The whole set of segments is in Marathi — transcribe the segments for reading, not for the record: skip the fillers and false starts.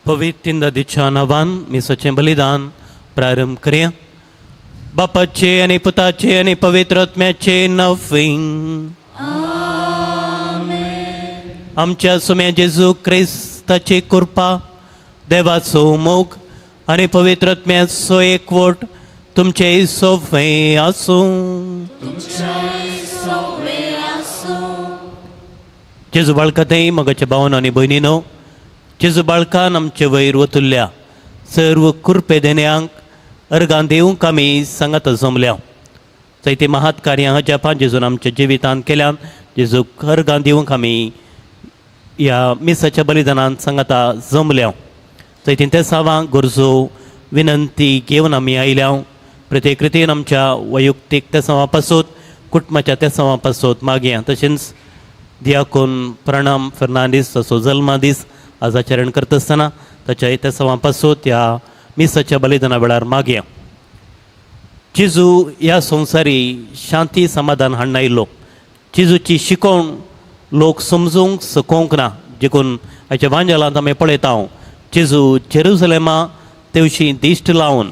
पवित्र नदीच्या नावान मिसाचें बलिदान प्रारंभ करूया. बापाचे आनी पुताचे आनी पवित्र आत्म्याचे नवीन. आमच्या सुम्या जेजू क्रिस्ताची कृपा, देवाचो मोग आनी पवित्र आत्म्याचो एकवट तुमचे सोबे आसूं. जेजू बाळकातय मगाच्या भावांनो आनी भयणीनो, जेजू बाळकान आमचे वयर वतुल्ल्या सर्व कृपे देण्यांक अर्गां दिवंक आमी सांगात जमल्या. जायती महात कार्यां जपान जेजून आमच्या जिवितांत केल्यान जेजूक अर्गां दिवंक आमी ह्या मिसाच्या बलिदानांत सांगाता जमल्या. जायतीं त्या सावांक गरजो विनंती घेवन आमी आयल्या. प्रत्येक रितीन आमच्या वैयक्तीक त्या सावां पासून कुटुंबाच्या त्या सावां पासून मागया. तशेंच दियाकोन प्रणाम फर्नांडीस ताचो जल्मा दीस आज आचरण करता आसतना ताच्या त्या सावां पासून ह्या मिसाच्या बलिदाना वेळार मागया. जेजू ह्या संवसारी शांती समाधान हाडून आयिल्लो. जेजूची शिकवण लोक समजूंक सकोंक ना. देखून हाच्या वांजलांत आमी पळयता जेजू जेरुसलेमा तेवशी दिश्ट लावन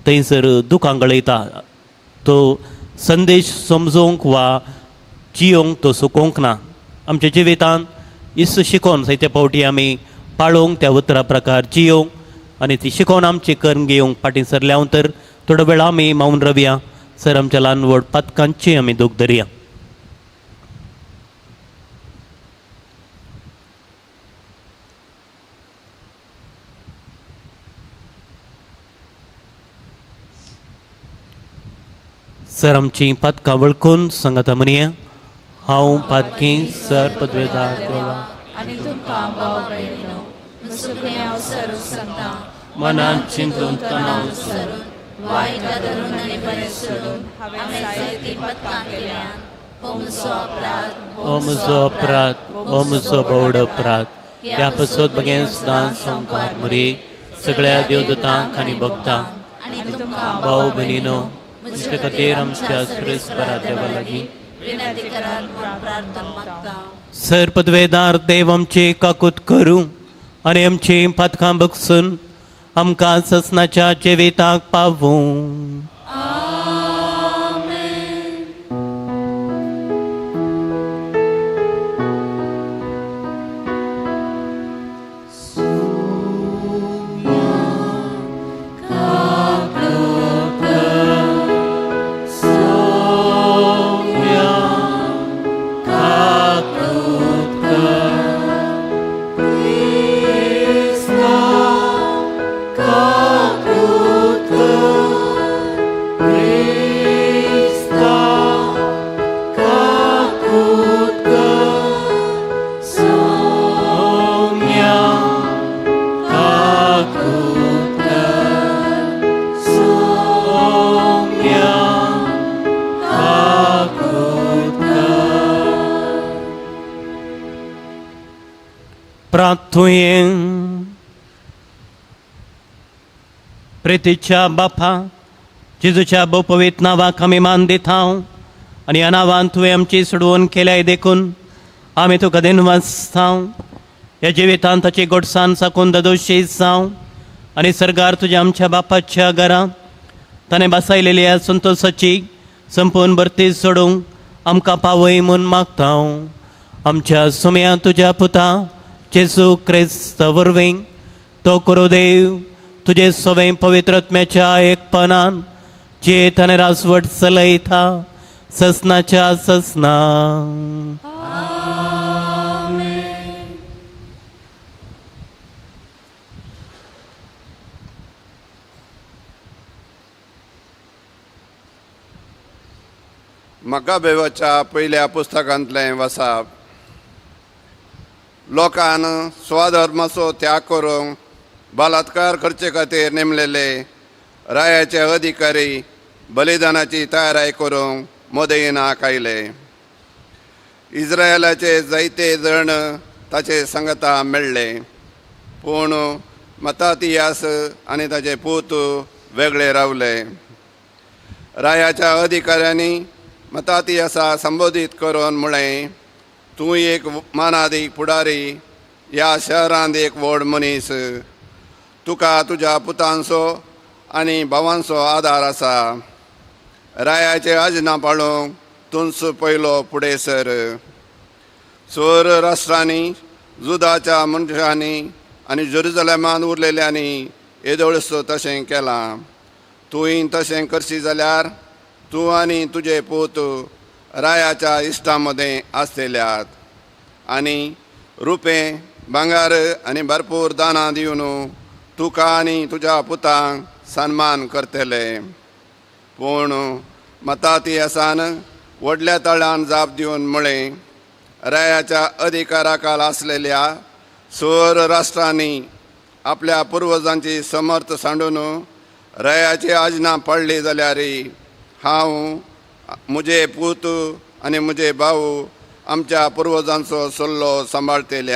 थंयसर दुखां गळयता. तो संदेश समजूंक वा जियोंक तो सुकोवंक ना. आमच्या जिवितांत इस शिकोवन जायते फावटी आमी पाळोवंक त्या उतरा प्रकार जियोंक आनी ती शिकोवन आमची करून घेवंक फाटीं सरल्या तर थोडो वेळ आमी मौन रावया. सर आमच्या ल्हान व्हड पातकांची आमी दूख धरया. सर आमची पातकां वळखून सांगाता म्हणया. हांव पातकी सर पदवेदार देवा आनी तुमकां भाव भयणीनो, मुसुकूय हांव सरूं सांगता. मनांत चिंतून तणाव सरून वायट धरून आनी बरें सोडून हांवें जायतीं पथकां केल्यान हो म्हजो अपराध. हो म्हजो अपराध, हो म्हजो बोवड अपराध. ह्या पासत बगेन सदां संकार मरे सगळ्या देवदूतांक आनी भक्तांक आनी तुमकां भाव भयणीनो, म्हजे खातीर आमच्या सुरेस्परा देवा लागीं विनंती करात म्हूण प्रार्थना मागता. सर पदवेदार देव आमचे काकूत करूं आनी आमची पातकां बगसून आमकां ससनाच्या जिविताक पावूं. प्रार्थुयें. प्रितीच्या बापा, जेजूच्या बहुपवित्र नावाक आमी मान दिता आनी ह्या नांवान तुवें आमची सोडवण केल्याय देखून आमी तुका दिनवास जावं ह्या जिवितांत ताची गोडसाण साकून दोशी जावं आनी सरकार तुज्या आमच्या बापाच्या घरांत ताणें बसयलेल्या संतोशाची संपूर्ण भरती सोडूंक आमकां पावय म्हूण मागता हांव आमच्या सुम्या तुज्या पुता जेजू क्रिस्त वरवीं तो करो देव तुजे सवय पवित्रत्म्याच्या एकपणान जे ताणें रासवट चलयता ससनाच्या ससना म्हाका बेवाच्या पयल्या पुस्तकांतलें वाचप लोकान स्वधर्माचो त्याग करूंक बलात्कार करचे खातीर नेमलेले रायाचे अधिकारी बलिदानाची तयारी करूंक मोदयेनाक आयले. इस्रायलाचे जायते जण ताचे संगता मेळ्ळे पूण मतातियास आनी ताचे पूत वेगळे रावले. रायाच्या अधिकाऱ्यांनी मतातियासा संबोधीत करून म्हळें, तूं एक मानादी पुडारी, ह्या शहरांत एक व्हड मनीस, तुका तुज्या पुतांचो आनी भावांचो आदार आसा. रायाचे आजना पाळूंक तुंच पयलो फुडें सर. सोर राष्ट्रांनी जुदाच्या मनशांनी आनी जेरुसलेमांत उरलेल्यांनी येदोळसो तशें केलां. तुवें तशें करशी जाल्यार तूं आनी तुजे पूत रायाच्या इश्टां मदें आसतल्यात आनी रुपें भांगार आनी भरपूर दानां दिवन तुका आनी तुज्या पुतांक सन्मान करतले. पूण मतातियासान व्हडल्या तळ्यान जाप दिवन म्हळें, रायाच्या अधिकाराखाल आसलेल्या सोर राष्ट्रांनी आपल्या पुर्वजांची समर्थ सांडून रायाची आजनां पाळली जाल्यार हांव म्हजे पूत आनी म्हजे भाऊ आमच्या पुर्वजांचो सल्लो सांबाळटले.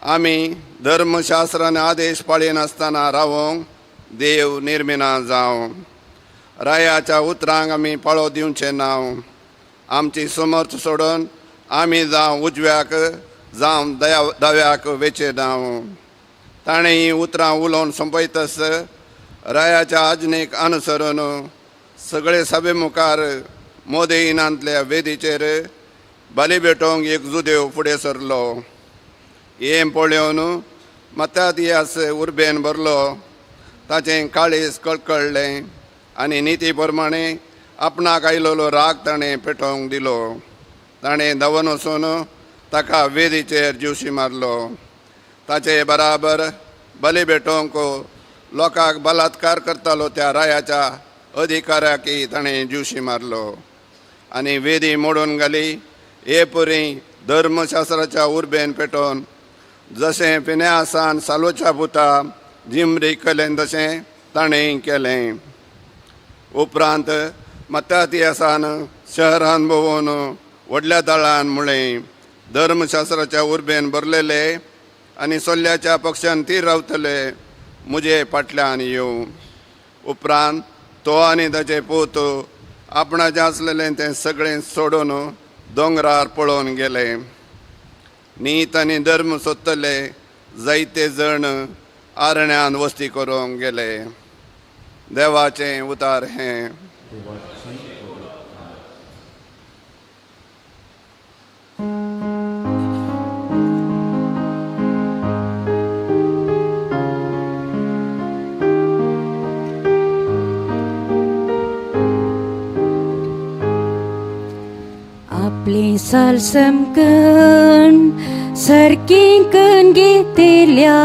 आमी धर्मशास्त्रान आदेश पाळिनासतना रावोंक देव निर्मिना जावं. रायाच्या उतरांक आमी पाळो दिवचें ना. आमची समर्थ सोडून आमी जावं उजव्याक जावं दाव्याक वेचे ना. ताणें ही उतरां उलोवन सोंपयतस रायाच्या आजनेक अनुसरून सगळे सभे मुखार मोदेईनांतल्या वेदीचेर बली भेटोवंक एक जुदेव फुडें सरलो. हें पळोवन मतातियास उर्बेन भरलो. ताचें काळीज कळकळ्ळें आनी निती प्रमाणे आपणाक आयलोलो राग ताणें पेटोवंक दिलो. ताणें धांवन वचून ताका वेदीचेर जीवशी मारलो. ताचे बराबर बली भेटोवंक लोकांक बलात्कार करतालो त्या रायाच्या अधिकाऱ्याकय ताणें जीवशी मारलो आनी वेदी मोडून घाली. हे परी धर्मशास्त्राच्या उर्बेन पेटोवन जशें फिनेहासान सालोच्या पुता जिमरी केलें तशें ताणें केलें. उपरांत मतातियासान शहरान भोंवून व्हडल्या तळान म्हळें, धर्मशास्त्राच्या उर्बेन भरलेले आनी सोल्ल्याच्या पक्षान ती रावतले म्हजे फाटल्यान येवं. उपरांत तो आनी ताचे पूत आपणाचें आसलेलें तें सगळें सोडून दोंगरार पळोवन गेले. नीत आनी धर्म सोदतले जायते जण आरण्यांत वस्ती करूंक गेले. देवाचें उतार हें. आपली सालसमकण सारकी कण घेतिल्या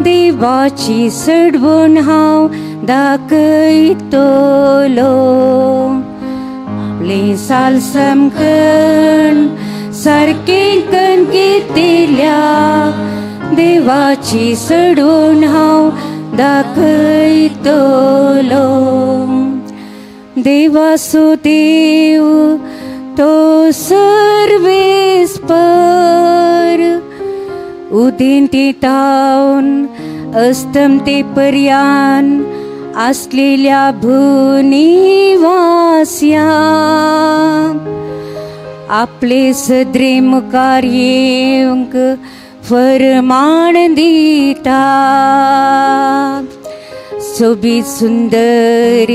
देवाची सडवण हांव दाखयतलो. आपली सालसमकण सारकी कण घेतिल्या देवाची सडवण हांव दाखयतलो. देवाचो देव तो सर्वेस्पर, उदेन ते तावन अस्तम ते पर्यान असलेल्या भूनिवास्या. आपले सदरे मुखार येवंक फरमान दिता सोबीत सुंदर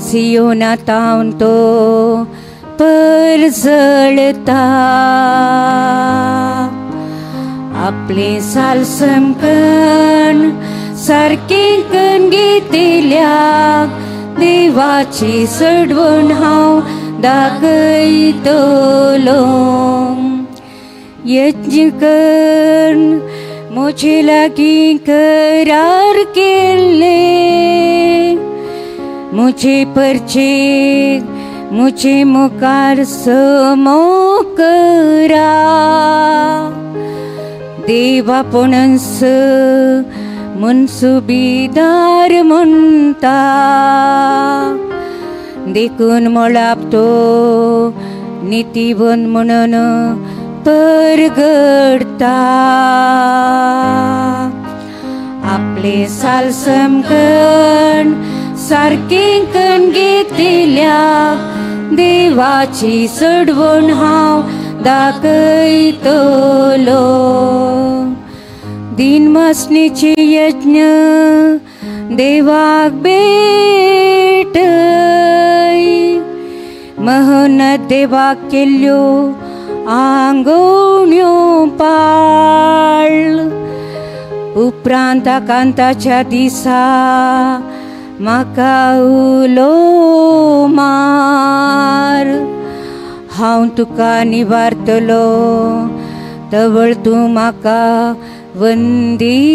सियोनातावन तो परजळता आपले सालसम कण सारके कण घेतिल्या देवाची सडवण हांव दाखयतलो यज्ञ कण मुझे लागीं करार केले मुझे परचे मुझे मुखार समो करा देवा पुणस मनसुबीदार म्हणटा देखून मळाप तो नितीवन म्हणून परगडता आपले सालसम कण सारके कण घेतिल्या देवाची सडवण हांव दाखयतलो दिनमसणीचे यज्ञ देवाक भेटय मेहनत देवाक केल्ल्यो आंगवण्यो पाळ उपरांत कांताच्या दिसा म्हाका उलो मार हांव तुका निवारतलो तवळ तूं म्हाका वंदितलो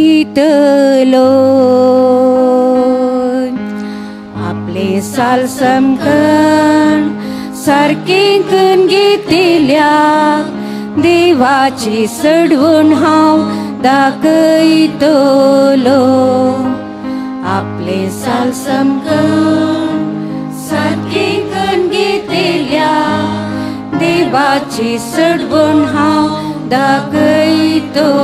आपले सालसम कण सारके कण घेतिल्या देवाची सडवण हांव दाखयतलो आपले सालसम कण सारके कण घेतिल्या देवाची सडवण हांव दाखयतलो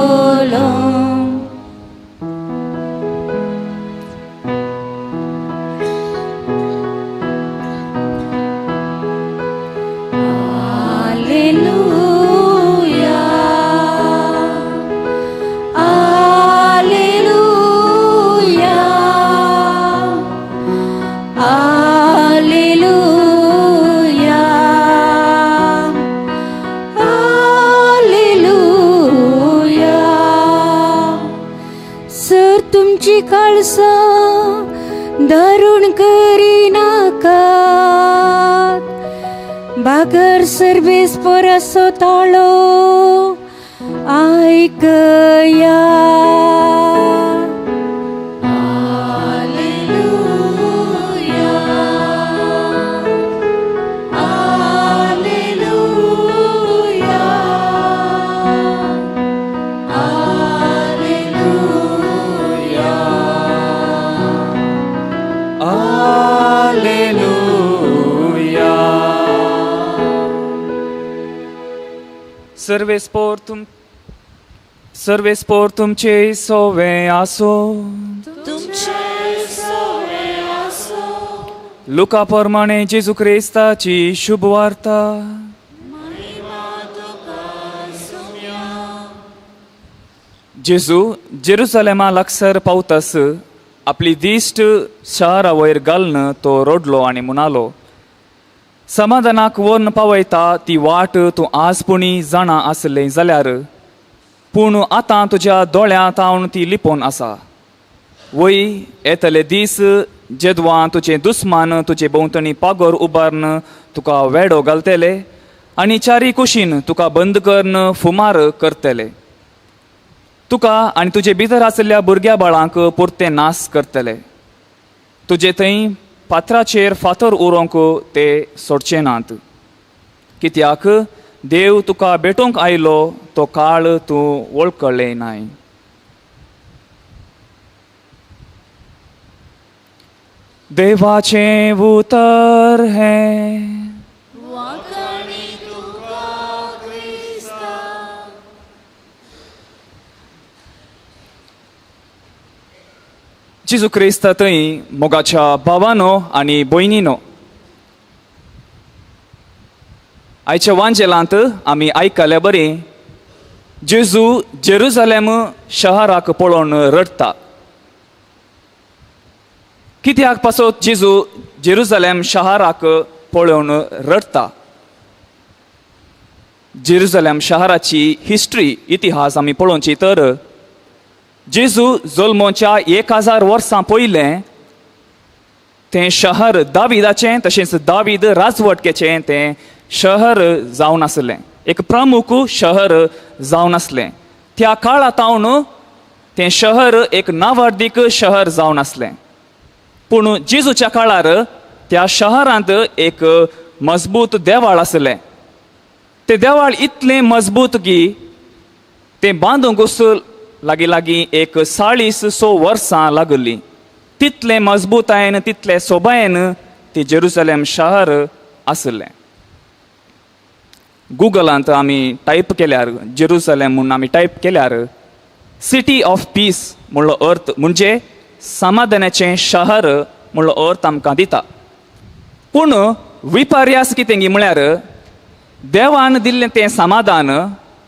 तुमची काळसा दारुण करी नाकात बागर सर्वेस परसो ताळो ऐकया सर्वेस पोर तुमचे सोवे आसो लुका प्रमाणे जेजू क्रिस्ताची शुभ वार्ता जेजू जेरुसलेमा लागसर पावतस आपली दिश्ट शारा वयर घालन तो रोडलो आनी म्हणालो समाधानाक वर्ण पावयता ती वाट तूं आजपुणी जाणा आसलें जाल्यार पूण आतां तुज्या दोळ्यांत हांव ती लिपोवन आसा वय येतले दीस जेदवां तुजे दुस्मान तुजे भोंवतणी पागोर उबारन तुका वेडो घालतले आनी चारी कुशीन तुका बंद करन फुमार करतले तुका आनी तुजे भितर आसलेल्या भुरग्या बाळांक पुरते नास करतले तुजे थंय फातराचेर फातर उरोवंक ते सोडचे नात कित्याक देव तुका भेटोवंक आयलो तो काळ तूं वळखले नाय देवाचें उतर हें जेजू क्रिस्त थंय मोगाच्या भावानो आनी भयणीनो आयच्या वांजेलांत आमी आयकले बरी जेजू जेरुसलेम शहराक पळोवन रडटा. कित्याक पासत जेजू जेरुसलेम शहराक पळोवन रडटा? जेरुसलेम शहराची हिस्ट्री इतिहास आमी पळोवची तर जेजू जल्मोच्या 1000 वर्सां पयलें तें शहर दाविदाचें तशेंच दावीद राजवटकेचें तें शहर जावन आसलें. एक प्रमुख शहर जावन आसलें. त्या काळातावन तें शहर एक नावार्दीक शहर जावन आसलें. पूण जेजूच्या काळार त्या शहरांत एक मजबूत देवाळ आसलें. तें देवाळ इतलें मजबूत की तें बांदूंकूच लागीं एक 40 वर्सां लागलीं. तितलें मजबूतायेन तितलें सोबायेन तें जेरुसलेम शहर आसलें. गुगलांत आमी टायप केल्यार जेरुसलेम म्हणून आमी टायप केल्यार सिटी ऑफ पीस म्हणलो अर्थ म्हणजे समाधानाचें शहर म्हणलो अर्थ आमकां दिता. पूण विपर्यास कितें गी म्हळ्यार देवान दिल्लें तें समाधान,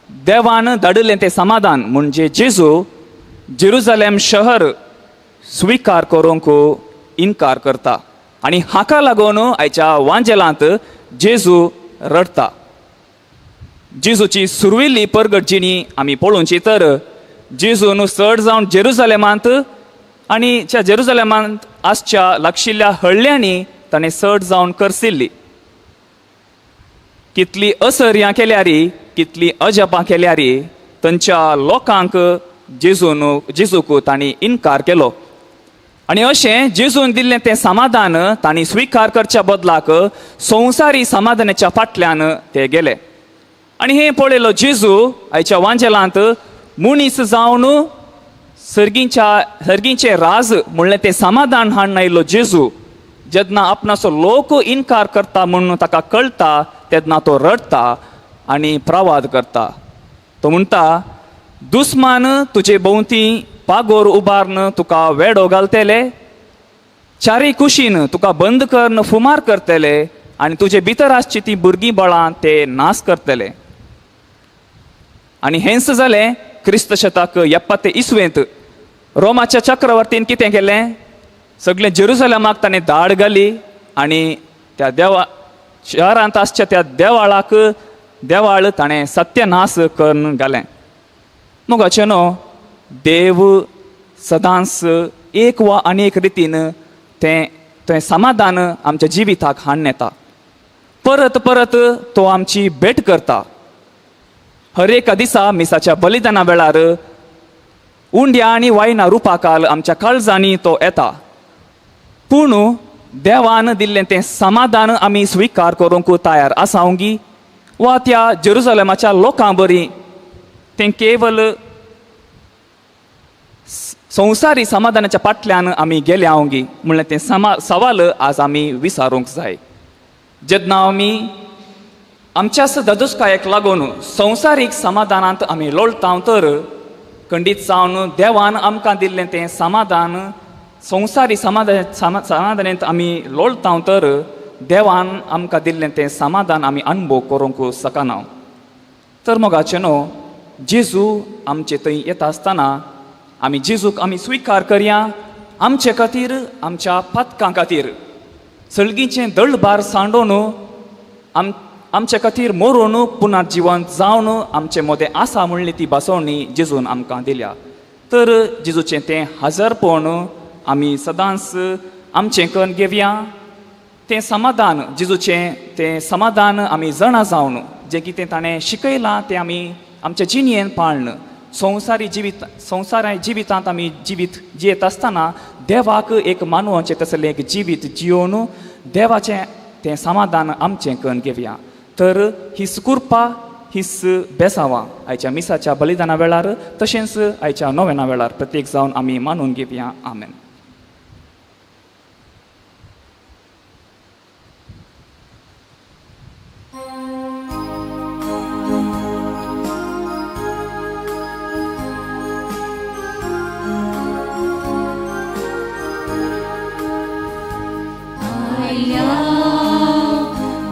देवान धाडिल्लें तें समाधान म्हणजे जेजू जेरुसलेम शहर स्विकार करूंक इन्कार करता. आनी हाका लागून आयच्या वांजेलांत जेजू रडटा. जेजूची सुरविल्ली परगटजिणी आमी पळोवची तर जेजून चड जावन जेरुसलेमांत आनी त्या जेरुसलेमांत आसच्या लागशिल्ल्या हळ्यांनी ताणें चड जावन करसिल्ली. कितली असर्यां केल्यारी कितली अजपां केल्यारी तांच्या लोकांक जेजूक तांणी इन्कार केलो. आनी अशें जेजून दिल्लें तें समाधान तांणी स्विकार करच्या बदलाक संवसारी समाधानाच्या फाटल्यान ते गेले. आनी हें पळयलो जेजू आयच्या वांजेलांत मनीस जावन सर्गीचें राज म्हणलें तें समाधान हाडून आयिल्लो जेजू जेन्ना आपणाचो लोक इन्कार करता म्हणून ताका कळटा तेन्ना तो रडटा आनी प्रवाद करता. तो म्हणटा, दुस्मान तुजे भोंवती पागोर उबारन तुका वेडो घालतले, चारी कुशीन तुका बंद करन फुमार करतले आनी तुजे भितर आसची ती भुरगीं बाळां ते नाश करतले. आनी हेंच जालें क्रिस्त शतक 70 इसवेंत रोमाच्या चक्रवर्तीन कितें केलें? सगळें जेरुसलेमाक ताणें धाड घाली आनी त्या शहरांत आसच्या त्या देवाळ ताणें सत्यनाश करून घालें. मोगाचें न्हू, देव सदांच एक वा आनीक रितीन तें समाधान आमच्या जिविताक हाडून येता. परत परत तो आमची भेट करता. हर एका दिसा मिसाच्या बलिदाना वेळार उंड्या आनी वायना रुपाकाल आमच्या काळजांनी तो येता. पूण देवान दिल्लें तें समाधान आमी स्विकार करूंक तयार आसावंगी वा त्या जेरुसलेमाच्या लोकां बरी तें केवल संवसारी समाधानाच्या फाटल्यान आमी गेल्यावंगी म्हणलें तें सवाल आज आमी विचारूंक जाय. जेन्ना आमी आमच्याच ददुस्कायेक लागून संवसारीक समाधानांत आमी लोळटाव तर खंडीत जावन देवान आमकां दिल्लें तें समाधान संवसारी समाधानांत आमी लोळटाव तर देवान आमकां दिल्लें तें समाधान आमी अनुभव करूंक शकना. तर मोगाचें न्हू, जेजू आमचे थंय येता आसतना आमी जेजूक आमी स्विकार करया आमचे खातीर, आमच्या पातकां खातीर सळगीचें दळबार सांडून आमचे खातीर मरून पुनर्जीवन जावन आमचे मदें आसा म्हणली ती बसवणी जेजून आमकां दिल्या. तर जेजूचें तें हजरपण आमी सदांच आमचें करून घेवया. तें समाधान जेजूचें तें समाधान आमी जाणा जावन जें कितें ताणें शिकयलां तें आमी आमच्या जिणेन पाळन संवसारी जिवितांत आमी जिवीत जियेत आसतना देवाक एक मानवाचें तसलें एक जिवीत जियोवन देवाचें तें समाधान आमचें करून घेवया. तर हीच कृपा हीच बेसांवां आयच्या मिसाच्या बलिदाना वेळार तशेंच आयच्या नोवेना वेळार प्रत्येक जावन आमी मानून घेवया. आमेन.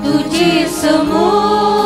तुझे समोर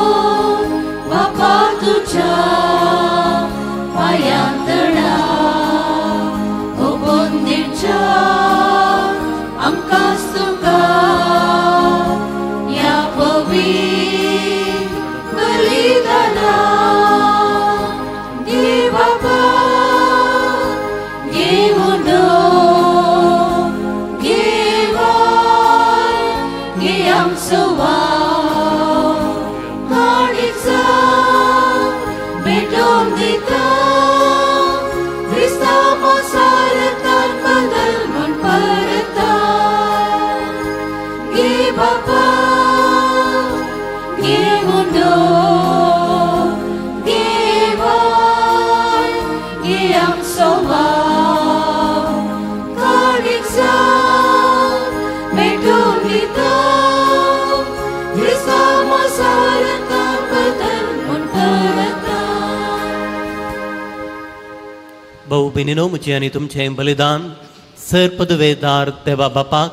भाऊ भयणीनो, म्हजें आनी तुमचें बलिदान सर पदवेदार देवा बापाक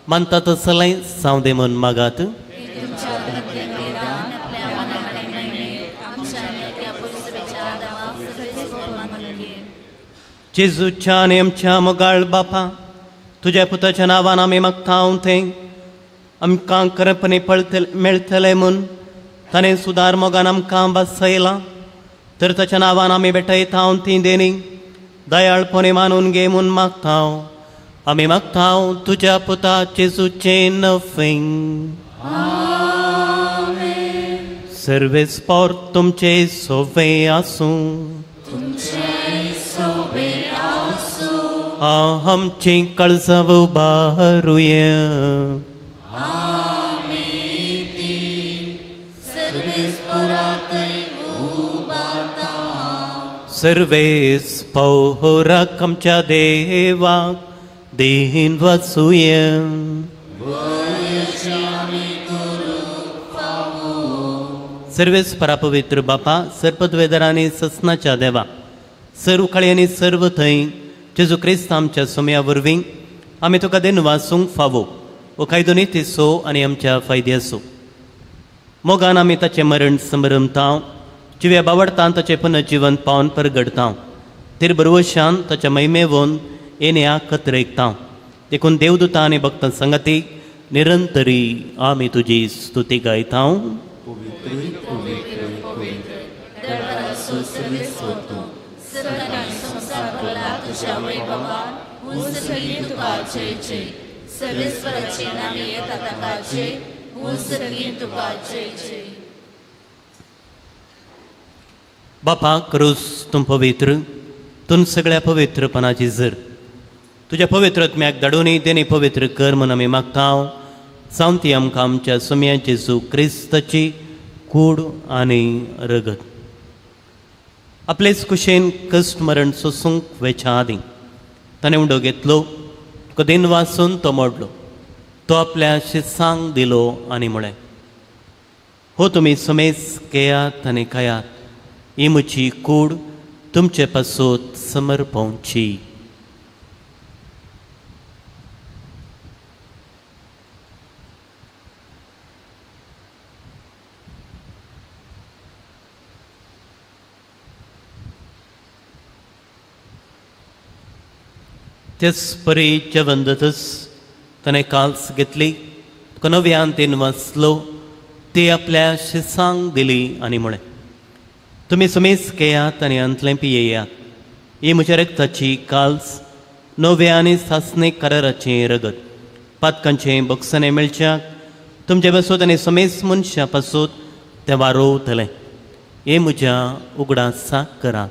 मानता तसलें जावं दे म्हूण मागात. तुमच्या बलिदान आपल्या मनाकडे मिळणे आमच्या आणि त्या पवित्रच्या आदाराक सगळेच मानले. जेजूच्या आनी आमच्या मोगाळ बापा, तुज्या पुताच्या नांवान आमी मागतां तें आमकां खरेपणी मेळटलें म्हूण ताणें सुदार मोगान आमकां बसयलां. तर ताच्या नांवान आमी भेटयता तीं देणी दयाळपणी मानून घे म्हूण मागतां. आमी मागतां तुज्या पुता जेजूचें नफें. सर्वेस्पोर तुमचे सोवे आसूं. आमची काळजां उबारुया. सर्वेस पौराक आमच्या देवाक देहीन वाचूया. सर्वेस परापवित्र बापा, सर्पद्वेदर आनी ससनाच्या देवा, सर्व काळी आनी सर्व थंय जेजू क्रिस्त आमच्या सोम्या वरवीं आमी तुका देन वाचूंक फावो वो कायदो नितीसो आनी आमच्या फायद्याचो. मोगान आमी ताचें मरण समरमतां, जिव्या बावडतां ताचें पुनर्जीवन पावन परगडतां. तिर बरवशान ताच्या महिमेवोन येण्या कत्रेकतां. देखून देवदूतां आनी भक्तां संगती निरंतरी आमी तुजी स्तुती गायतां. तुझ्या वैभवान उंचली तुका जय जय. सर्वेश्वराचे नामे येता ताका जय. उंचली तुका जय जय. बापा क्रूस तूं पवित्र, तूं सगळ्या पवित्रपणाची झर. तुज्या पवित्रत्म्याक धाडून तेणी पवित्र कर म्हूण आमी मागतां. जावं ती आमकां आमच्या सोम्या जेजू क्रिस्ताची कूड आनी रगत. आपलेच कुशेन कश्ट मरण सोसूंक वेच्या आदीं ताणें उंडो घेतलो, तुका दिन वाचून तो मोडलो. तो आपल्या शिसांक दिलो आनी म्हळें, हो तुमी सुमेस केयात आनी खायात. ही म्हजी कूड तुमचे पासोत समर्पवची. तेच परी जेवंदतच ताणें काल्स घेतली, तुका नव्यान तीन वाचलो, ती आपल्या शिसांक दिली आनी म्हळें, तुमी सुमेस केयात आनी अंतलें पियेयात. ही म्हज्या रक्ताची काल्स, नव्या आनी सासणीक कराराचें रगत. पातकांचें बक्षणें मेळच्याक तुमचे बसोत आनी सुमेस मनशां पासोत तें वारोवतलें. हे म्हज्या उगडासाक करात.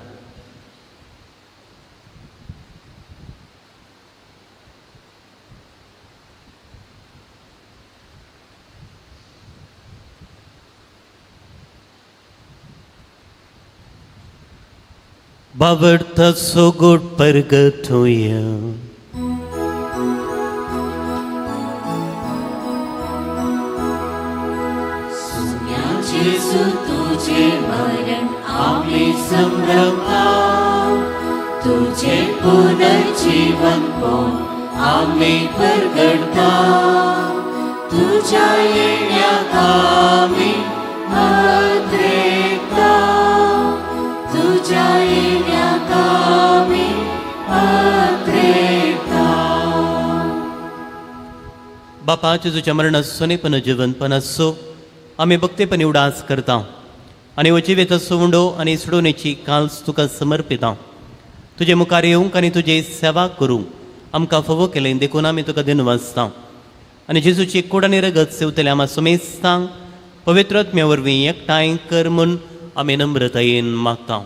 बावडता सोगोट परगत होया. जेजू तुझे मरण आम्ही संभ्रमता. तुझे पुनर्जीवन पावन आम्ही परगडता. तुझ्या येण्याक आम्ही अद्रेकता. तुझ्या येण्याक आम्ही अद्रेकता. बापा जेजूच्या मरणाचो आनी पुनर्जीवनपणाचो आमी भक्तीपणी उडास करता आनी वचिवेत सोंडो आनी सोडोवणेची काल्स तुका समर्पिता. तुजे मुखार येवंक आनी तुजी सेवा करूंक आमकां फावो केलें देखून आमी तुका दिनवासता. आनी जेजूची कूड आनी रगत सेवतले आमी सुमेस्तांक पवित्रत्म्या वरवीं एकठांय कर म्हूण आमी नम्रतायेन मागता.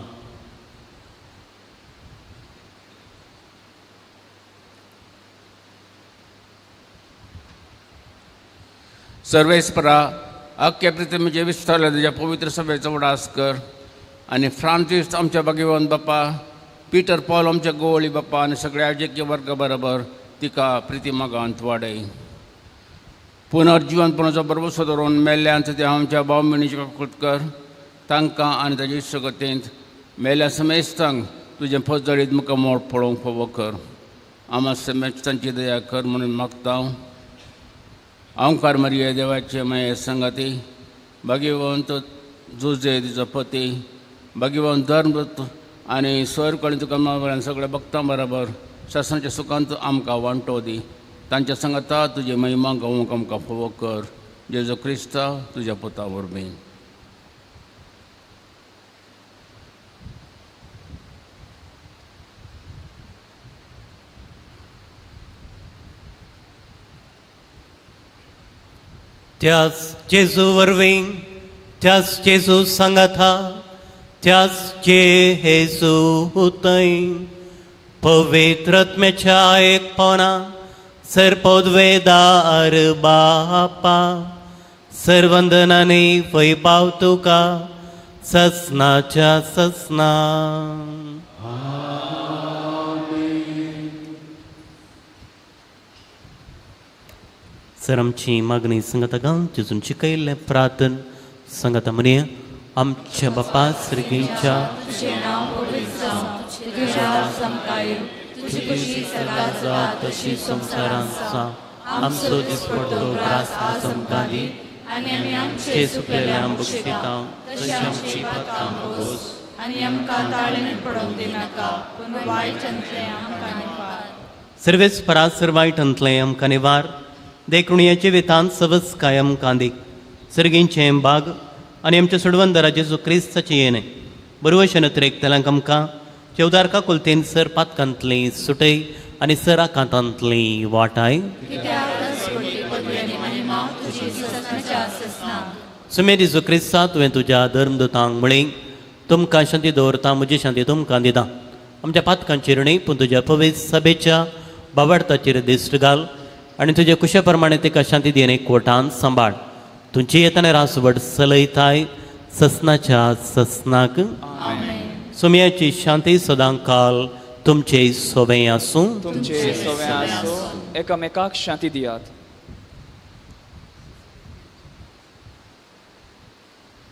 सर्वेस्परा अख्ख्या पृथ्वीचे विस्तारले तुझ्या पवित्र सभेचो उडास कर. आनी फ्रांसीस आमच्या भाग्यवान बापा, पिटर पॉल आमच्या गोवळी बापा आनी सगळ्या राजकीय वर्गा बरोबर तिका प्रितीमागांत वाडय. पुनर्जीवनपणाचो बरोबर धरून मेल्ल्यांत ते आमच्या भाव भयणीची काकूट कर. तांकां आनी ताच्या इश्टगतींत मेल्या समेस्तांक तुझे फजळीत म्हाका मोड पळोवंक फावो कर. आम्हा समेस्तांची दया कर म्हणून मागता. ओंकार मरिये देवाचे माये संगती, भगवंत जुजे तिचो पती, भगवंत धर्म आनी स्वर कळून तुका मागल्यान सगळ्या भक्तां बरोबर शासनाच्या सुखांत आमकां वांटो दी. तांच्या संगता तुजे महिमा गावूंक आमकां फावो कर. जेजू क्रिस्ता तुज्या पुता वरवीं. त्याच जेजू वरवीं, त्याच जेजू सांगाता, त्याच जेजू थंय पवित्र आत्म्याच्या एकपणा सर्पोद्वेदार बापा सर्वंदनाने वैभाव तुका ससनाच्या ससना. सर आमची मागणी संगता गावन तितून शिकयल्लें प्रार्थन संगता म्हणे. आमच्या बापा श्रीगीच्या तुझे नाव पवित्र जावं, तुझे राज समकाय, तुझी खुशी सदांच जावं तशी संवसारांत जावं. आमचो दिसपडटो ग्रास समकादी आनी आमी आमचे सुकलेले आंबूक शितां तशी आमची पातकां भोस आनी आमकां ताळेन पडोवंक दिनाका पूण वायटांतले आमकां निवार. सर्वेस परा सर्वायटांतलें आमकां निवार. देखुणयाचे वेतान सवस कायम कांदी सर्गींचें बाग आनी आमच्या सोडवंदरा जेजू क्रिस्ताचें येणें बरोवशेन तरेक तेलांक आमकां चेवदारका कुलतेन सर पातकांतली सुटय आनी सराकांतांतली वाटाय. सुमे जेजू क्रिस्ता तुवें तुज्या धर्मदूतांक म्हळें तुमकां शांती दवरता, म्हजी शांती तुमकां दिता. आमच्या पातकांचेर न्ही पूण तुज्या पवित्र सभेच्या बाबार्थाचेर दिश्ट घाल आनी तुजे कुशे प्रमाणे तिका शांती दियेन एकवटान सांबाळ. तुमची येताना रासवड चलयताय ससनाच्या ससनाक. सुमयाची शांती सदां काल तुमचे सोबे आसूं. तुमचे सोवे आसूं. एकामेकाक शांती दियात.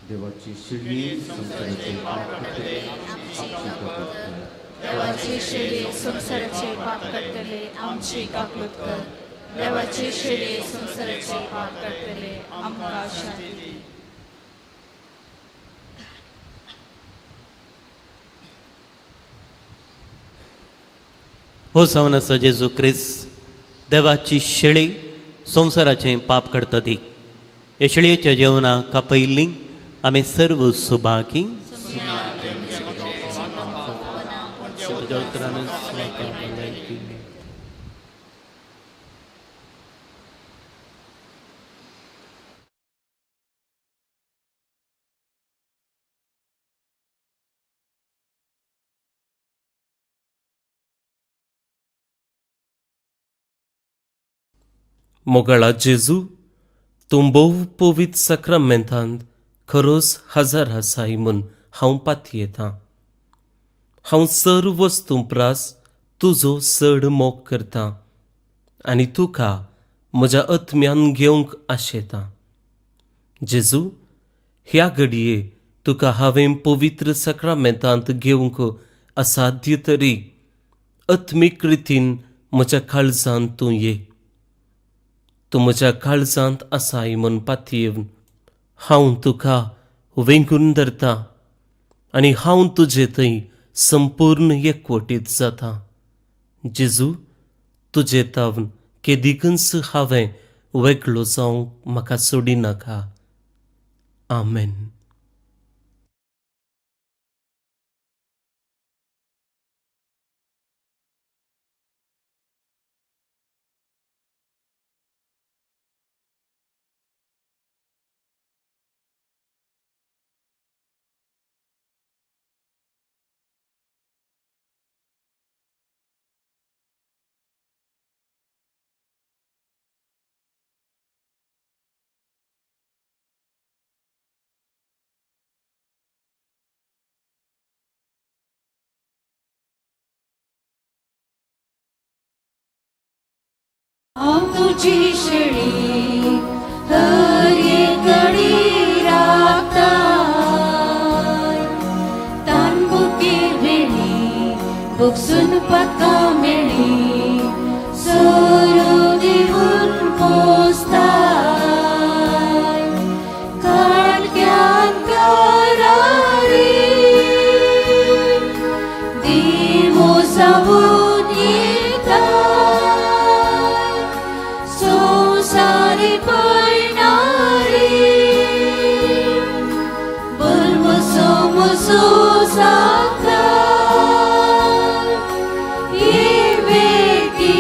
देवाची शिडी संसाराचे पाप काडटले आमची काकूट कर. देवाची शिडी संसाराचे पाप काडटले आमकां शांती दी. हो सवन आसा जेजू क्रिस्त देवाची शेळी संवसाराचें पाप काडटा ती. हे शेळयेच्या जेवणाक पयलीं आमी सर्व सुभागी मोगळा जेजू तूं भोव पवित्र सक्रामेंतांत खरोच हजर आसाय म्हूण हांव पातयेतां. हांव सर्व वस्तू प्रास तुजो चड मोग करतां आनी तुका म्हज्या आत्म्यान घेवंक आशेतां. जेजू, ह्या घडये तुका हांवें पवित्र सक्रामेंतांत घेवंक असाध्य तरी आत्मीक रितीन म्हज्या काळजांत तूं ये. तूं म्हज्या काळजांत आसाय म्हूण पातयेवन हांव तुका वेंगून धरतां आनी हांव तुजे थंय संपूर्ण एकवटीत जातां. जेजू, तुजे तावन केदिकच हांवें वेगळो जावंक म्हाका सोडिनाका. आमेन. हांव तुजी शेळी हर एक घडी राखतां. तानबुकीर भेणी बुकसून पक्का मेळी सरू दिवून पोसताय काळक्यान करारी दिवो सावून येताय संसारी पळणारी बलमसो मसो साता ये व्यक्ती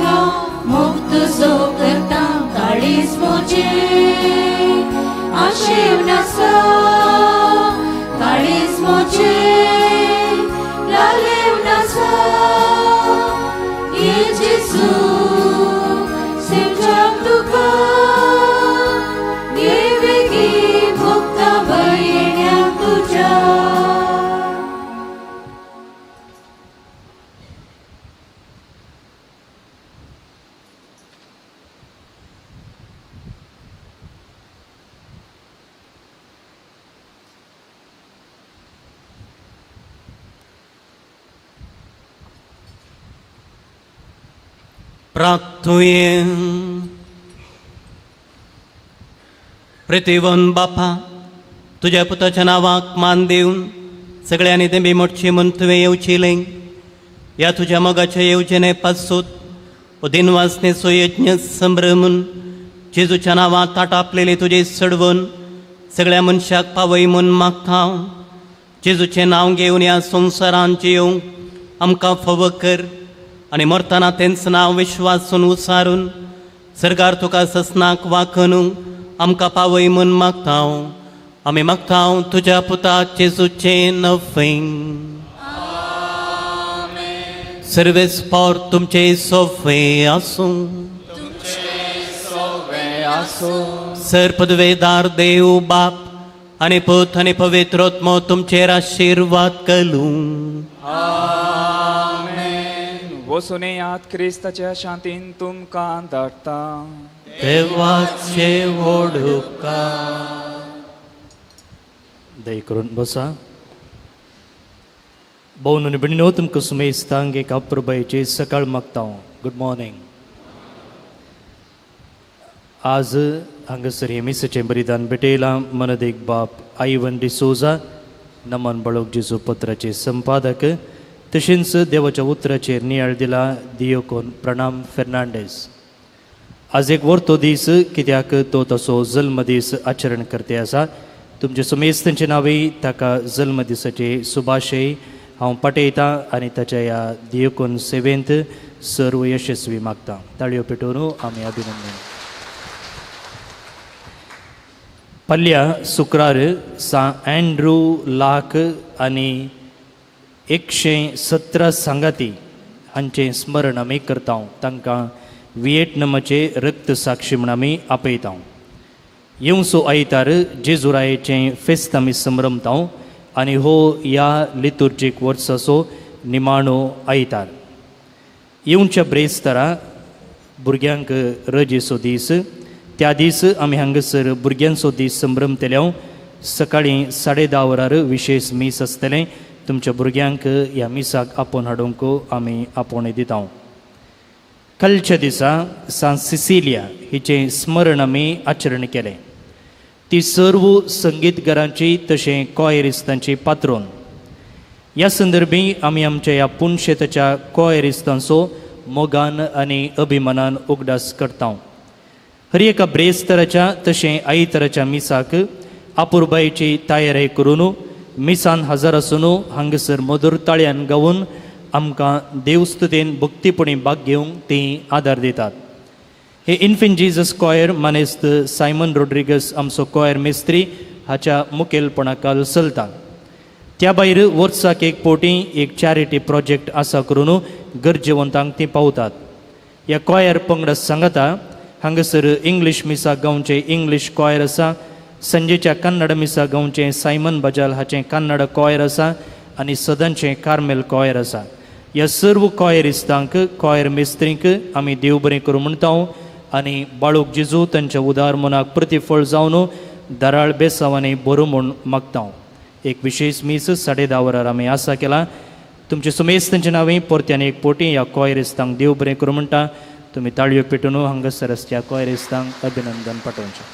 हांव मुक्त सो करता काळीज मोचे आशेव नासा काळीज मोचे लालेव नासा ये जेसू सेवजाक तुका ये वेगी मुक्ता भयण्याक तुझ्या प्रार्थुये प्रतिवन बापा तुझ्या पुताच्या नावाक मान देऊन सगळ्यांनी ते बेमोटची मंतवे येवचिले या तुझ्या मगाच्या येवजणे पासून दिनवासने सोयज्ञ संभ्रमून जेजूच्या नावात ताटापलेले तुझे सडवून सगळ्या मनशाक पावय म्हूण मागता जेजूचे नाव घेवन या संवसारांत येवंक आमकां फावो कर आनी मरतना तेंच नाव विश्वासून उसारून सरकार तुका ससनाक वाखनूंक आमकां पावय म्हूण मागता आमी मागता तुज्या पुता जेजूचे नफें सर्वेस्पर तुमचे सोफे आसूं सर पदवेदार देव बाप आनी पुत आनी पवित्र आत्मो तुमचेर आशिर्वाद करूं वसुने यात क्रिस्ताच्या शांतीन तुमकां धाडटा देवाचे व्हड उपकार दय करून बसा भोवन बिणो तुमकां सुमेस्तांक एका प्रभयची सकाळ मागता गुड मॉर्निंग आज हांगासर हेमिसाचें बलिदान भेटयलां मनदेक बाप आयवन डिसोजा नमन बळोक जेजू पत्राचे संपादक तशेंच देवाच्या उतराचेर नियाळ दिला दियोकोन प्रणाम फेर्नांडेस आज एक वर्तो दीस कित्याक तो तसो जल्म दीस आचरण करते आसा तुमचे सुमेस्तांचे नांवय ताका जल्म दिसाचे सुभाशय हांव पाठयतां आनी ताच्या ह्या दियोकोन सेवेंत सर्व यशस्वी मागता ताळयो पेटोवन आमी अभिनंदन पल्ल्या शुक्रार सा एंड्रू लाख आनी 117 सांगाती हांचें स्मरण आमी करता तांकां व्हिएटनामाचे रक्त साक्षी म्हूण आमी आपयता येवसो आयतार जेजुरायेचें फेस्त आमी संभ्रमता आनी हो ह्या लितुर्जीक वर्साचो निमाणो आयतार येवच्या ब्रेस्तारा भुरग्यांक रजेचो दीस त्या दीस आमी हांगासर भुरग्यांचो दीस संभ्रमतले सकाळीं 10:30 वरार विशेश मीस आसतलें तुमच्या भुरग्यांक ह्या मिसाक आपोवन हाडूंक आमी आपोवणें दिता कालच्या दिसा सान सिसिलिया हिचें स्मरण आमी आचरण केलें ती सर्व संगीतकारांची तशें कॉयरिस्तांची पात्रोन ह्या संदर्भी आमी आमच्या ह्या पुणशेताच्या कॉयरिस्तांचो मोगान आनी अभिमानान उगडास करता हर एका ब्रेस्तराच्या तशें आयताराच्या मिसाक आपुरबायेची तयारी करून मिसान हजर आसून हांगासर मधुर ताळ्यान गावून आमकां देवस्तुतेन भक्तीपणी भाग घेवंक ती आदार दितात हे इन्फेंट जीजस कॉयर मानेस्त सायमन रोड्रिगस आमचो कॉयर मेस्त्री हाच्या मुखेलपणाखाल चलता त्या भायर वर्साक एक पोटी एक चॅरिटी प्रोजेक्ट आसा करून गरजेवंतांक ती पावतात ह्या कॉयर पंगड सांगता हांगासर इंग्लीश मिसाक गांवचे इंग्लीश कॉयर आसा संजेच्या कन्नड मिसा गांवचे सायमन बजाल हाचें कन्नड कॉयर आसा आनी सदनचें कार्मेल कॉयर आसा ह्या सर्व कॉयरिस्तांक कॉयर मेस्त्रींक आमी देव बरें करूं म्हणटा आनी बाळूक जेजू तांच्या उदार मनाक प्रतिफळ जावन दराळ बेसांवांनी बरो म्हूण मागता एक विशेश मीस 10:30 वरार आमी आसा केला तुमचे सुमेस्तांच्या नावे परत्याने एक पोटी ह्या कॉयरिस्तांक देव बरें करूं म्हणटा तुमी ताळयो पेटून हांगासरच्या कॉयरिस्तांक अभिनंदन पाठोवचें.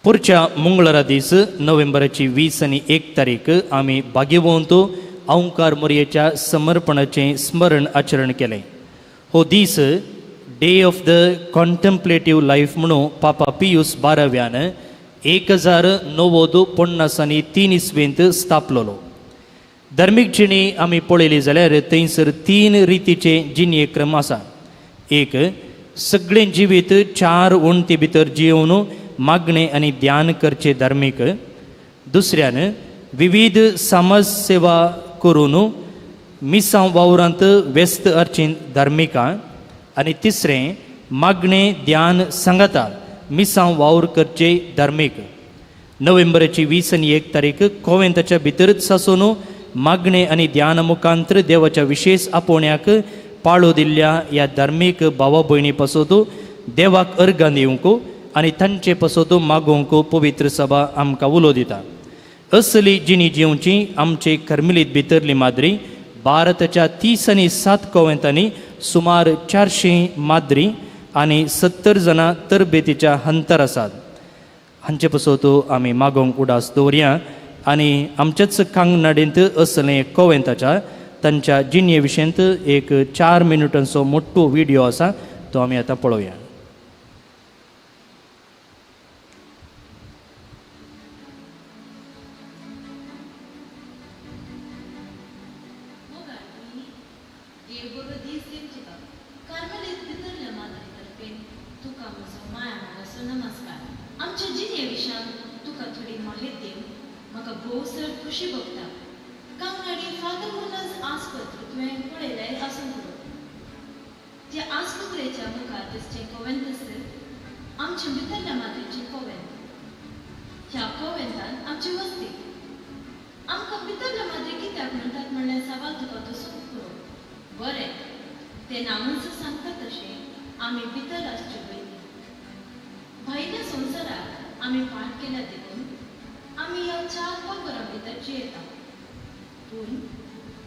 पुढच्या मंगळारा दीस नोव्हेंबराची 20 आनी 1 तारीख आमी भाग्यवंत ओंकार मोरयेच्या समर्पणाचें स्मरण आचरण केलें. हो दीस डे ऑफ द कॉन्टेम्प्लेटिव्ह लायफ म्हणून पापा पियूस 12व्यान 1953 इस्वेंत स्थापलोलो. धर्मीक जिणी आमी पळयली जाल्यार थंयसर 3 रितीचे जिणेक्रम आसा. एक, सगळें जिवीत 4 वण्टी भितर जियोवन मागणें आनी ध्यान करचे धार्मीक. दुसऱ्यान, विविध समाज सेवा करून मिसांव वावरांत व्यस्त आरची धार्मिका. आनी तिसरें, मागणें ध्यान सांगाता मिसांव वावर करचे धार्मीक. नोव्हेंबराची 20 आनी 1 तारीख कोवेंताच्या भितरच सासून मागणें आनी ध्यान मुखांतर देवाच्या विशेष आपोवण्याक पाळो दिल्ल्या ह्या धार्मीक भावा भयणी पासत देवाक अर्गां दिवंक आनी तांचे पासत मागोवंक पवित्र सभा आमकां उलो दिता. असली जिणी जिवची आमचे कर्मिलीत भितरली माद्री भारताच्या 30 आनी 7 कोवेंतांनी सुमार 400 माद्री आनी 70 जाणां तरबेतीच्या हंतर आसात. हांचे पासत आमी मागोवंक उडास दवरया आनी आमच्याच कांगनाडेंत असलें कोवेंताच्या तांच्या जिणये विशयंत एक 4 मिनटांचो मोठो व्हिडिओ आसा तो आमी आतां पळोवया. खुशी भोगता कांगनाडी फादर मुलाज आस्पत्री तुवें पळयलें आसूं पुरो. त्या आस्पत्रेच्या मुखार दिसचें कोवेंत आसत आमचे भितरल्या मातयेचें कोवेंत. ह्या कोवेंतान आमची वस्ती. आमकां भितरल्या मातये कित्याक म्हणटात म्हणल्यार सवाल तुका तसो पुरो. बरें, तें नामूच सांगता तशें आमी भितर आसच्यो पयलीं. भायल्या संवसाराक आमी पाठ केल्या देखून आमी ह्या 4 पांगरां भितर जियेता. पूण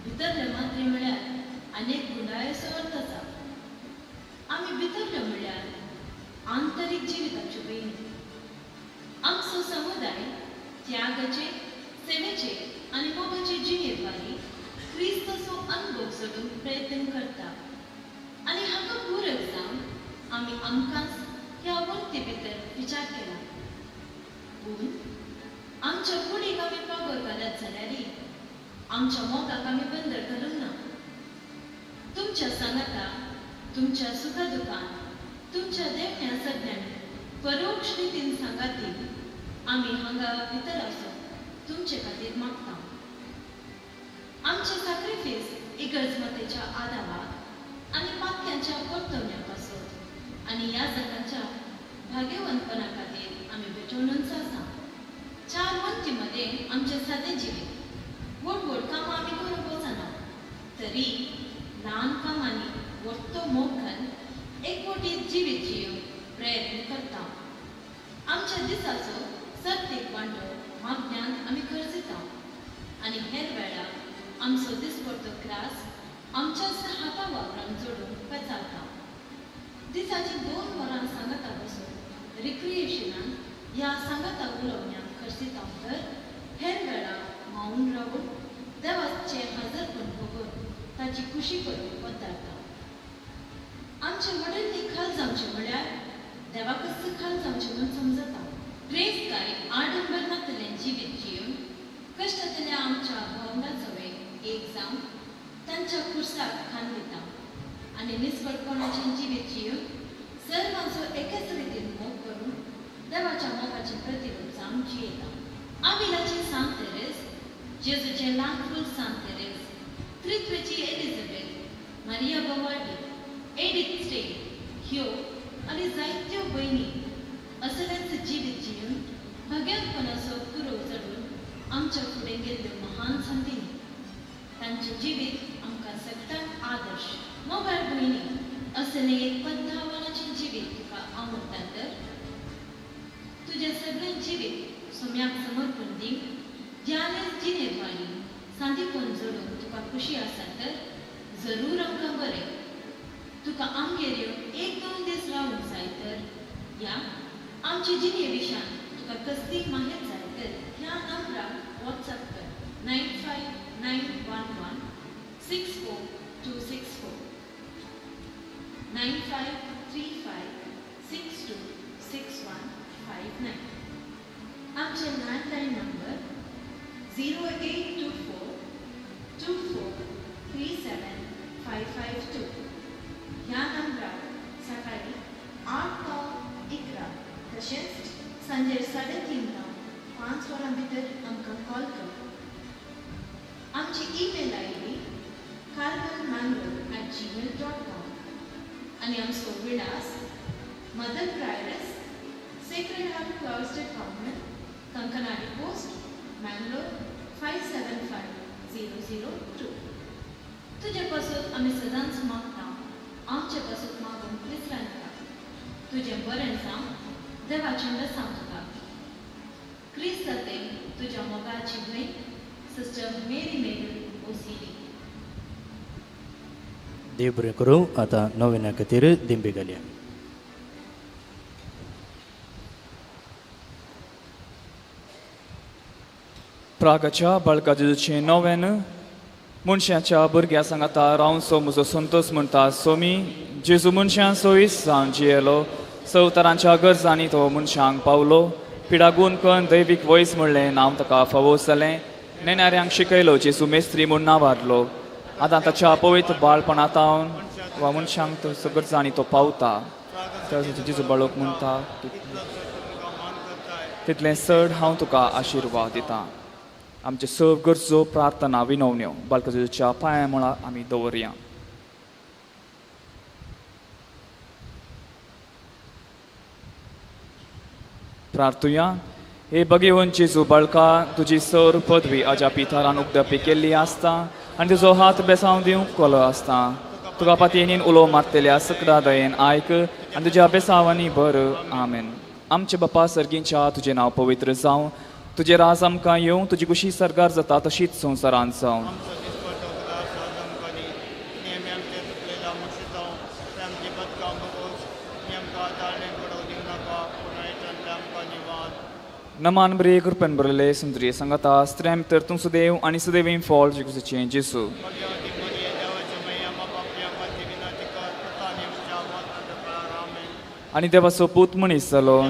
भितरले मात्रे म्हळ्यार अनेक गुणायचो अर्थ आसा. आमी भितरले म्हळ्यार आंतरीक जिविताच्यो भयणी. आमचो समुदाय त्यागाचे, सेवेचे आनी मोगाचे जिणेद्वारी क्रिस्ताचो अनुभव सोडूंक प्रयत्न करता. आनी हाका पूरक जावन आमी आमकांच ह्या वण्टी भितर विचार केला. पूण आमच्या कुडीक आमी पागोर घालत जाल्यारय आमच्या मोगाक आमी बंदर घालूंक ना. तुमच्या सांगाता, तुमच्या सुखदुखान, तुमच्या देवण्या सगळ्यांनी परोक्ष रितीन सांगाती आमी हांगा भितर आसून तुमचे खातीर मागता. आमचे सॅक्रिफीस इगर्जमतेच्या आदाराक आनी पातक्यांच्या परतवण्या पासत आनी ह्या जगाच्या भाग्यवंतपणा खातीर आमी भेटवणूच आसा. 4 वण्टीमध्ये आमचे सादें जिवीत. व्हड व्हड कामां आमी करूंक वचना, तरी ल्हान कामांनी व्हडतो मोग घालून एकवटीत जिवीत जियोवंक प्रयत्न करता. आमच्या दिसाचो सर्तीक वांटो मागण्यांत आमी खर्चिता आनी हेर वेळार आमचो दिसपडतो क्रास आमच्याच हाता वापरान जोडून पेचावता. दिसाची 2 वरां सांगाता बसून रिक्रिएशनान ह्या सांगाता उलोवण्यांत खर्चिता. तर हेर वेळार मावून रावून देवाचे हजरपण भोगून ताची खुशी करूंक वतारता. आमचे वडील खाल जावचे म्हळ्यार देवाकच खाल जावचे म्हणून समजता. प्रेस काय आडंबर नातलें जिवीत जिवन कश्टातल्या आमच्या भावना जवळ एक जावन तांच्या खुर्साक खान दिता आनी निसपटपणाचें जिवीत जिवन सर्वांचो एकेच रितीन मोग करून देवाच्या मोगाचें प्रतिरूप जावन जियेता. आविलाची सांत तेरेस, जेजूचे ल्हानफूल सांत तेरेस, त्रित्वेची एलिझाबेथ, मारिया बवार्डी, एडिथ स्टेन ह्यो आनी जायत्यो भयणी असलेंच जिवीत जिवन भगवंतपणाचो पुरो चडून आमच्या फुडें गेल्ल्यो महान संतींनी. तांचें जिवीत आमकां सगळ्यांक आदर्श. मोगाळ भयणी, असलें एक पद्धावानाचें जिवीत तुका आवडटा तर तुजें सगळें जिवीत सोम्याक समर्पण दिवंक ध्यान जिणेद्वारी सांती कोण जोडून तुका खुशी आसा तर जरूर आमकां बरें. तुका आमगेर येवन 1-2 दीस रावूंक जाय तर या आमची जिणे विशान तुका कसलीय माहिती जाय तर ह्या नंबराक व्हॉट्सअप कर 9591164264 9535626159. आमचे लँडलाईन नंबर 082424375552. ह्या नंबरार सकाळी 8 to 11 तशेंच सांजे 3:30 to 5 वरां भितर आमकां कॉल कर. आमची ईमेल ID carmelmango@gmail.com आनी आमचो विळास mother prioress sacred heart cloister convent Kankanady post Mangalore 575002. तुजे पासून आमी सदांच मागता आमचे पासून मागून विसरायता. तुजें बरें जावं देवाचें बेसांव तुका. क्रिस्त जाते तुज्या मोगाची भयण सिस्टर मेरी मेगल OCD. देव बरें करूं. आतां नव्याण्या खातीर दिंबे घालया. प्रागाच्या बाळका जेजूचें नोवेन मनशाच्या भुरग्या सांगाता रावंचो म्हजो संतोष म्हणटा सोमी जेजू मनशां सोयीस जावन जियेलो. सवतारांच्या गरजांनी तो मनशांक पावलो. पिडागून कन्न दैवीक वयस म्हणलें नांव ताका फावो जालें. नेणाऱ्यांक शिकयलो जेजू मेस्त्री म्हूण नांवारलो. आतां ताच्या पवित्र बाळपणांतावन वा मनशांक तो गरजांनी तो पावता. जेजू बाळोक म्हणटा तितलें चड हांव तुका आशिर्वाद दितां. आमचे सगळ्यो गरजो प्रार्थना विनवण्यो बाळका जेजूच्या पांया मुळार आमी दवरया. प्रार्थुया. हे भगीवन जेजू बाळका तुजी सर पदवी आज्या पितारान उक्त्यापी केल्ली आसता आनी तुजो हात बेसांव दिवंक कोलो आसता. तुका पातयेनीन उलो मारतल्या सकरा दयेन आयक आनी तुज्या बेसांवांनी भर. आमेन. आमचे बापा सर्गींच्या तुजें नांव पवित्र जावं. तुजें राज आमकां येवं. तुजी कुशी सरकार जाता तशीच संवसारांत जावं. नमान बरे कृपेन बरले सुंदरी सांगाता स्त्रेम तर तूं सुदेव आनी सुदेवी फॉल जिकुचें जेसू. आनी देवाचो पूत मनीस जालो.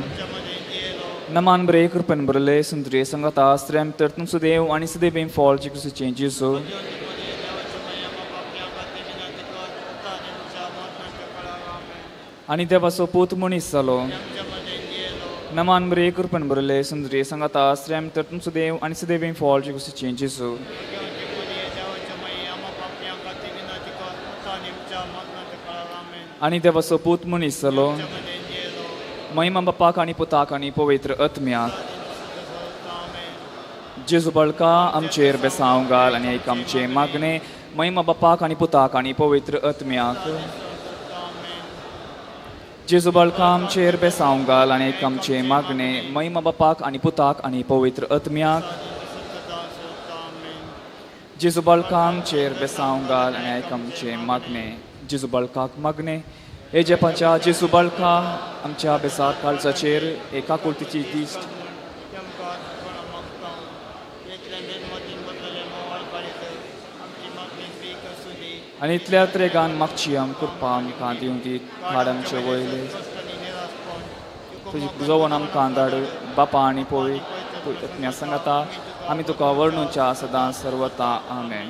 नमान बरे कृपेन बरले सुंदरी सांगाता स्त्रेम तर तूं सुदेव आनी सुदेवी फॉल जिकुचें जेसू. आनी देवाचो पूत मनीस जालो. नमान बरे कृपेन बरले सुंदरी सांगाता स्त्रेम तर तूं सुदेव आनी सुदेवी फॉल जिकुचें जेसू. आनी देवाचो पूत मनीस जालो. महिमा बापाक आनी पुताक आनी पवित्र आत्म्याक. जेजू बाळका आमचेर बेसांव घाल आनी आयक आमचे मागणे. महिमा बापाक आनी पुताक आनी पवित्र आत्म्याक. जेजू बाळका आमचेर बेसांव घाल आनी आयक आमचे मागणे. महिमा बापाक आनी पुताक आनी पवित्र आत्म्याक. जेजू बाळका आमचेर बेसांव घाल आनी आयक आमचे मागणे. जेजू बाळकाक मागणे. हे जेपाच्या जेजू बाळका आमच्या बेसार काळजाचेर एका कुर्तीची दिश्ट आनी इतल्या त्रेगान मागची आम कृपा आमकां दिवं दी. धाड आमचे वयले तुजी जवण आमकां धाड बापा आनी पवित्र सांगाता आमी तुका वर्णुच्या सदां सर्वता. आमेन.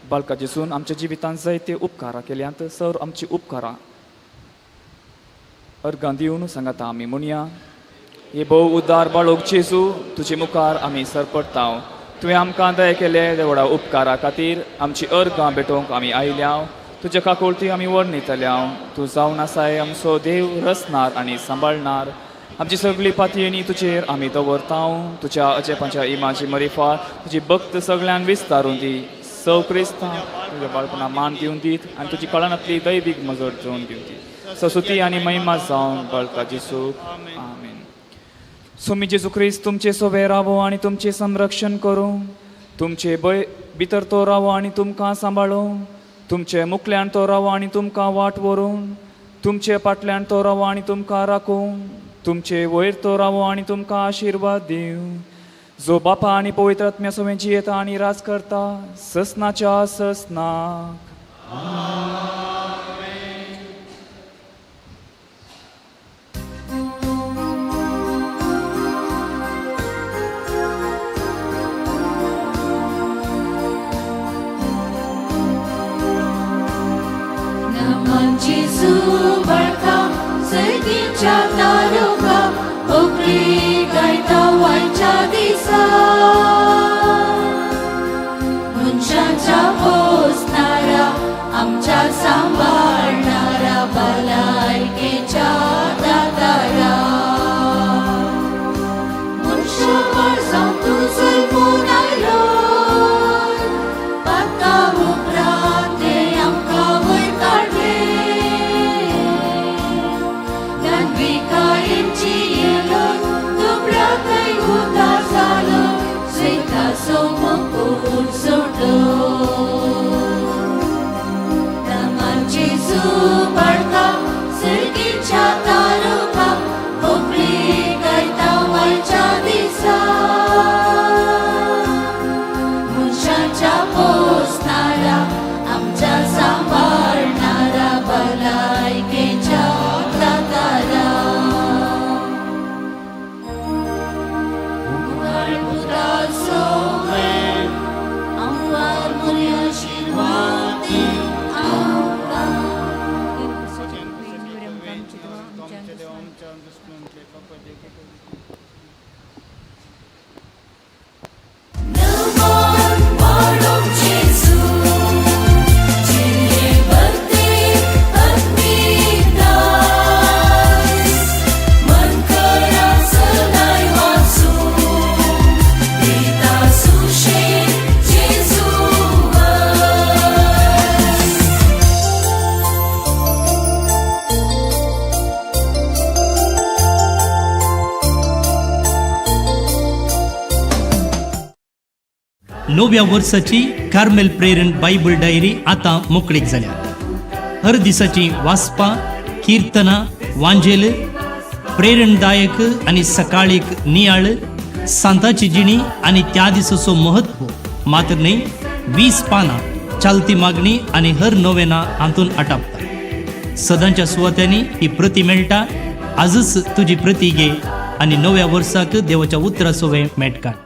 बाळका जेजून आमच्या जिवितांत जायते उपकारां केल्यांत सर आमची उपकारां अर्गां दिवन सांगाता आमी म्हणया. हे भोव उदार बाळोक जेजू तुजे मुखार आमी सरपडटा. तुवें आमकां दया केले देवडा उपकारा खातीर आमची अर्गां भेटोवंक आमी आयल्या. तुजे काकुळटी आमी वर्णितल्या. तूं जावन आसाय आमचो देव रचणार आनी सांबाळणार. आमची सगळी पातयेणी तुजेर आमी दवरता. तुज्या अजेपाच्या इमाची मरिफार तुजी भक्त सगळ्यांक विस्तारून दी. सव क्रिस्तांव तुज्या बाळपणां मान दिवन दीत आनी तुजी कळनातली दैवीक मजत जोडून दिवन दी. ससुती आनी महिमा जावन बाळका जेजू. आमेन. स्वामी जेजू ख्रिस्त तुमचे सोबे रावो आनी तुमचे संरक्षण करूं. तुमचे भितर तो रावो आनी तुमकां सांबाळूं, तुमचे मुखल्यान तो रावो आनी तुमकां वाट व्हरूं, तुमचे फाटल्यान तो रावो आनी तुमकां राखूं, तुमचे वयर तो रावो आनी तुमकां आशिर्वाद दिवं. जो बापा आनी पवित्र आत्म्या समेत जियेता आनी राज करता ससनाच्या ससनाक. नमन जेजू बळका सर्गीच्या तारुका ओकळी गायता वायच्या दिसा मनशांच्या पोसणारा आमच्या सांभाळणारा भलायकेच्या दातारा मनशावर जाऊन तू जल्मून आयलो पाता उपरांत ते आमकां वयर काडले विकायेची येलो दुबळाकय उदार जालो सैताचो मुकूट सोडलो. नमन जेजू बळका सर्गीच्या तारुका ओकळी गायता वायच्या दिसा मनशांच्या पोसणारा आमच्या सांभाळणारा भलायकेच्या दातारा नव्या वर्साची कार्मेल प्रेरण बायबल डायरी आता मोकळीक जाल्या. हर दिसाची वाचपां, कीर्तनां, वांजेल, प्रेरणदायक आनी सकाळीक नियाळ, सांताची जिणी आनी त्या दिसाचो महत्व मात्र न्ही 20 पानां चालती मागणी आनी हर नोवेना हातून आटापता. सदांच्या सुवात्यांनी ही प्रती मेळटा. आजच तुजी प्रती घे आनी नव्या वर्साक देवाच्या उतराचो वेळ मेट काड.